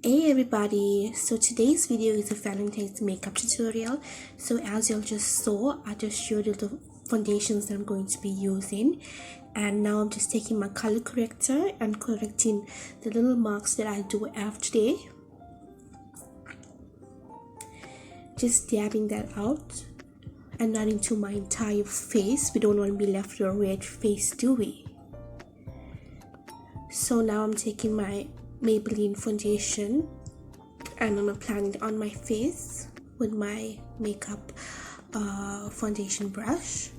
Hey everybody, so today's video is a Valentine's makeup tutorial. So as you all just saw, I just showed you the foundations that I'm going to be using, and now I'm just taking my color corrector and correcting the little marks that I do have today. Just dabbing that out and not into my entire face. We don't want to be left with a red face, do we? So now I'm taking my Maybelline foundation and I'm applying it on my face with my makeup foundation brush.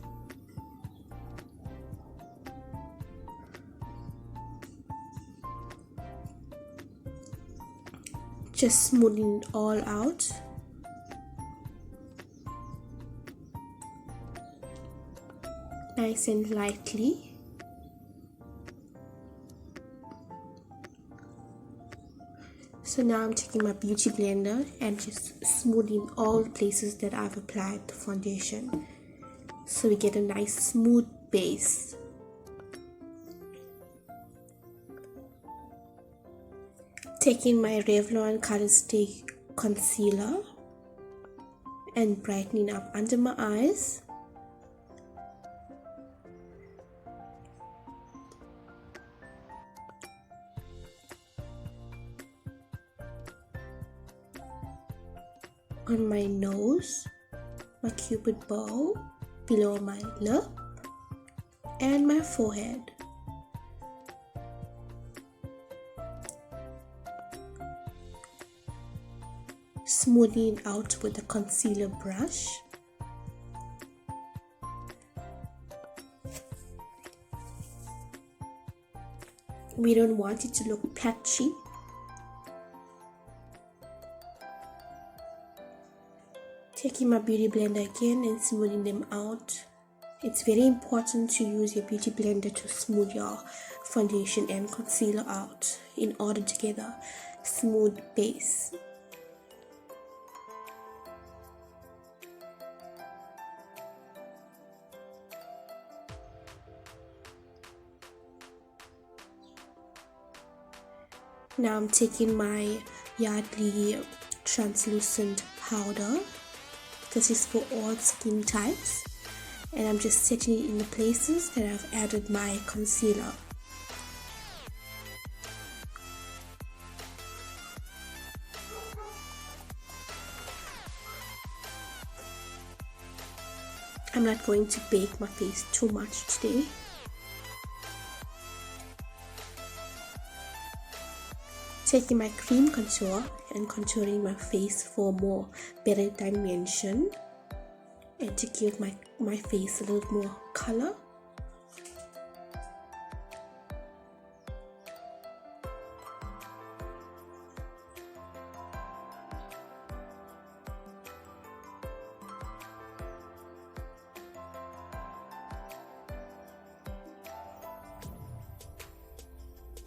Just smoothing it all out. Nice and lightly. So now I'm taking my beauty blender and just smoothing all the places that I've applied the foundation, so we get a nice smooth base. Taking my Revlon Color Stay concealer and brightening up under my eyes. On my nose, my cupid bow, below my lip, and my forehead. Smoothing out with a concealer brush. We don't want it to look patchy. Taking my beauty blender again and smoothing them out. It's very important to use your beauty blender to smooth your foundation and concealer out in order to get a smooth base. Now I'm taking my Yardley translucent powder. This is for all skin types, and I'm just setting it in the places that I've added my concealer. I'm not going to bake my face too much today. Taking my cream contour and contouring my face for more better dimension and to give my face a little more color.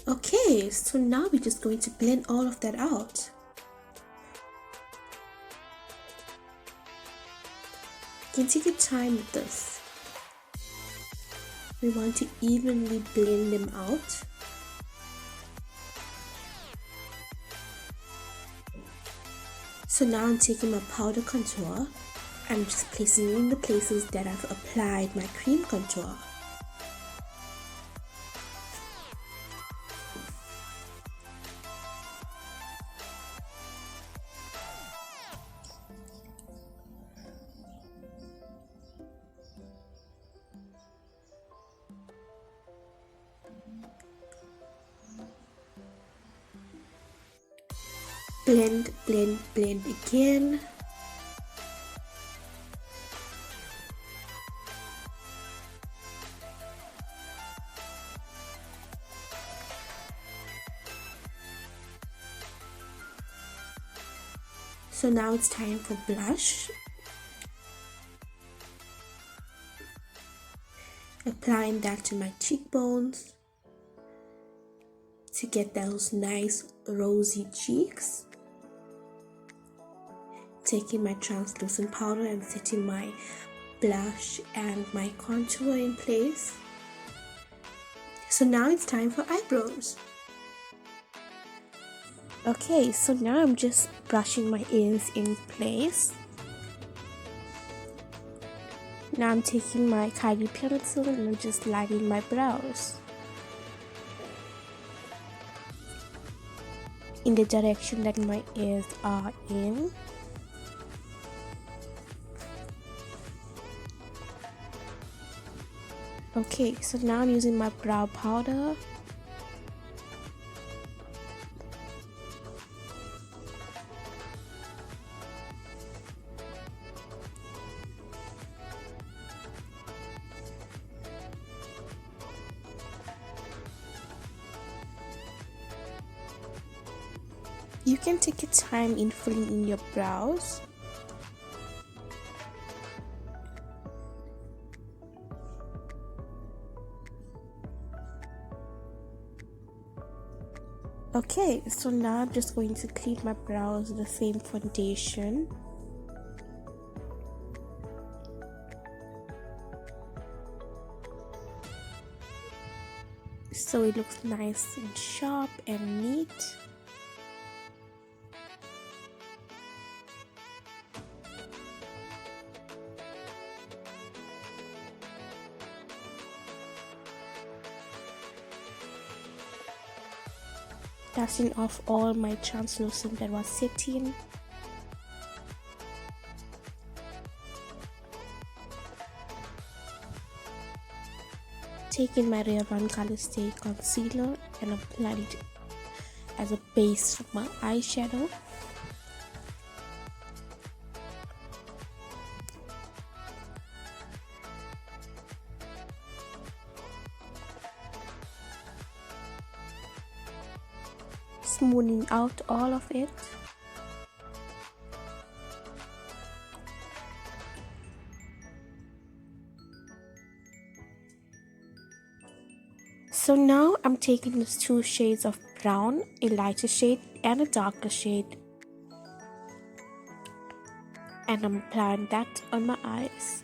Okay, so now we're just going to blend all of that out. You can take your time with this. We want to evenly blend them out. So now I'm taking my powder contour and just placing it in the places that I've applied my cream contour. Blend, blend, blend again. So now it's time for blush. Applying that to my cheekbones to get those nice rosy cheeks. Taking my translucent powder and setting my blush and my contour in place. So now it's time for eyebrows. Okay, so now I'm just brushing my ears in place. Now I'm taking my khaki pencil and I'm just lining my brows in the direction that my ears are in. Okay, so now I'm using my brow powder. You can take your time in filling in your brows. Okay, so now I'm just going to clean my brows with the same foundation. So it looks nice and sharp and neat. Dusting off all my translucent that was sitting. Taking my Real One Color Stay Concealer and applying it as a base for my eyeshadow. Smoothing out all of it. So now I'm taking these two shades of brown, a lighter shade and a darker shade, and I'm applying that on my eyes.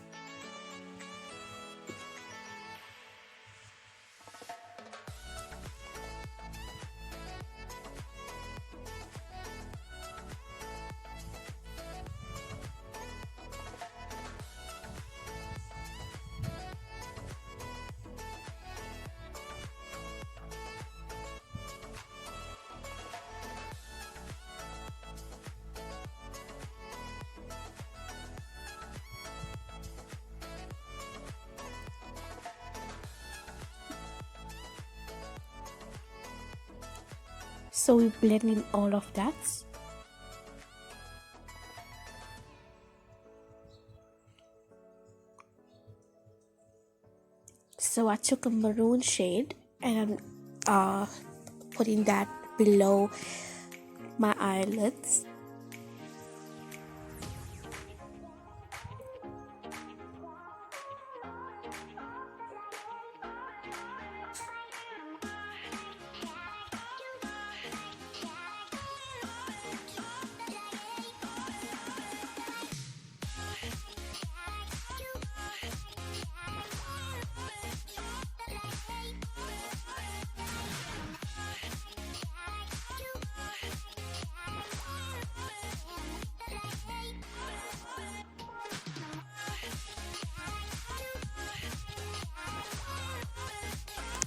So we blend in all of that. So I took a maroon shade and I'm putting that below my eyelids.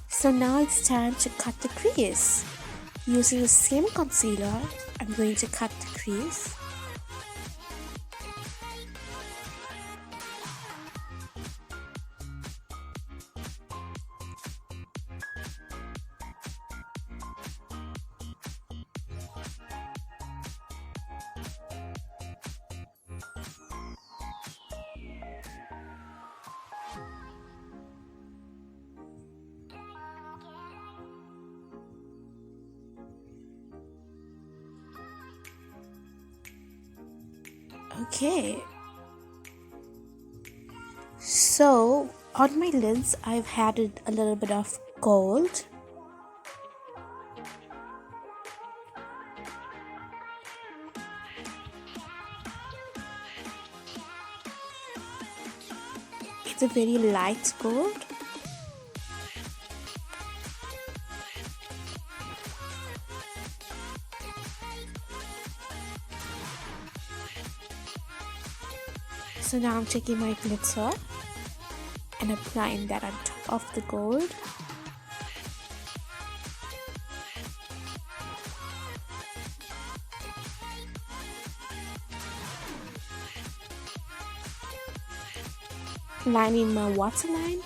So now it's time to cut the crease. Using the same concealer, I'm going to cut the crease. Okay, so on my lids I've added a little bit of gold. It's a very light gold. So now I'm taking my glitter and applying that on top of the gold. Lining my waterline.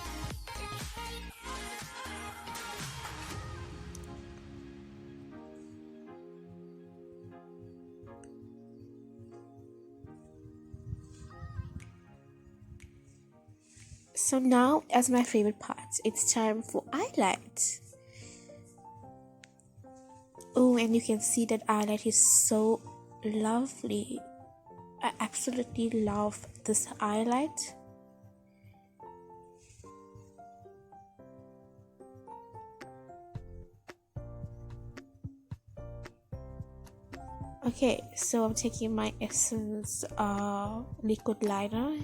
So now, as my favorite part, it's time for highlight. Oh, and you can see that highlight is so lovely. I absolutely love this highlight. Okay, so I'm taking my Essence liquid liner.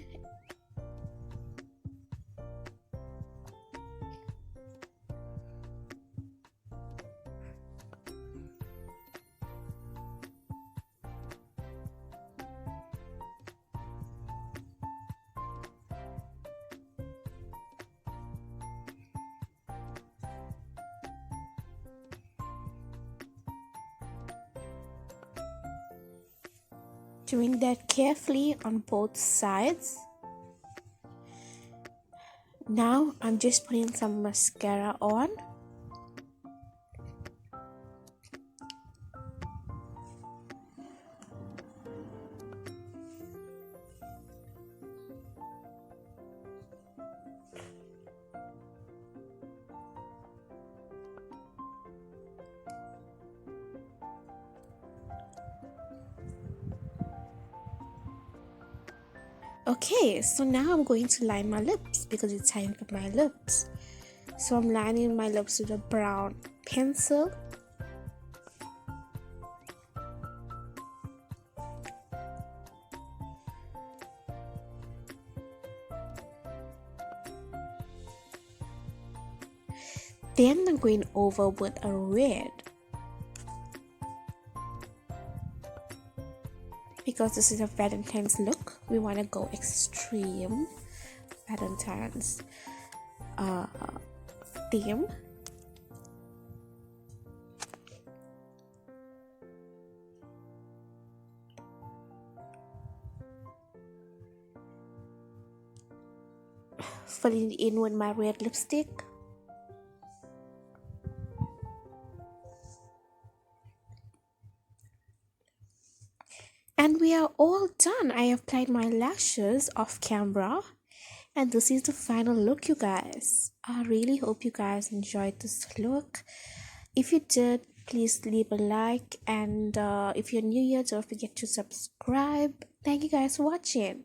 Doing that carefully on both sides. Now I'm just putting some mascara on. Okay, so now I'm going to line my lips because it's time for my lips. So I'm lining my lips with a brown pencil. Then I'm going over with a red. Because this is a Valentine's look, we want to go extreme Valentine's theme. Filling it in with my red lipstick. And we are all done. I applied my lashes off camera. And this is the final look, you guys. I really hope you guys enjoyed this look. If you did, please leave a like. And if you're new here, don't forget to subscribe. Thank you guys for watching.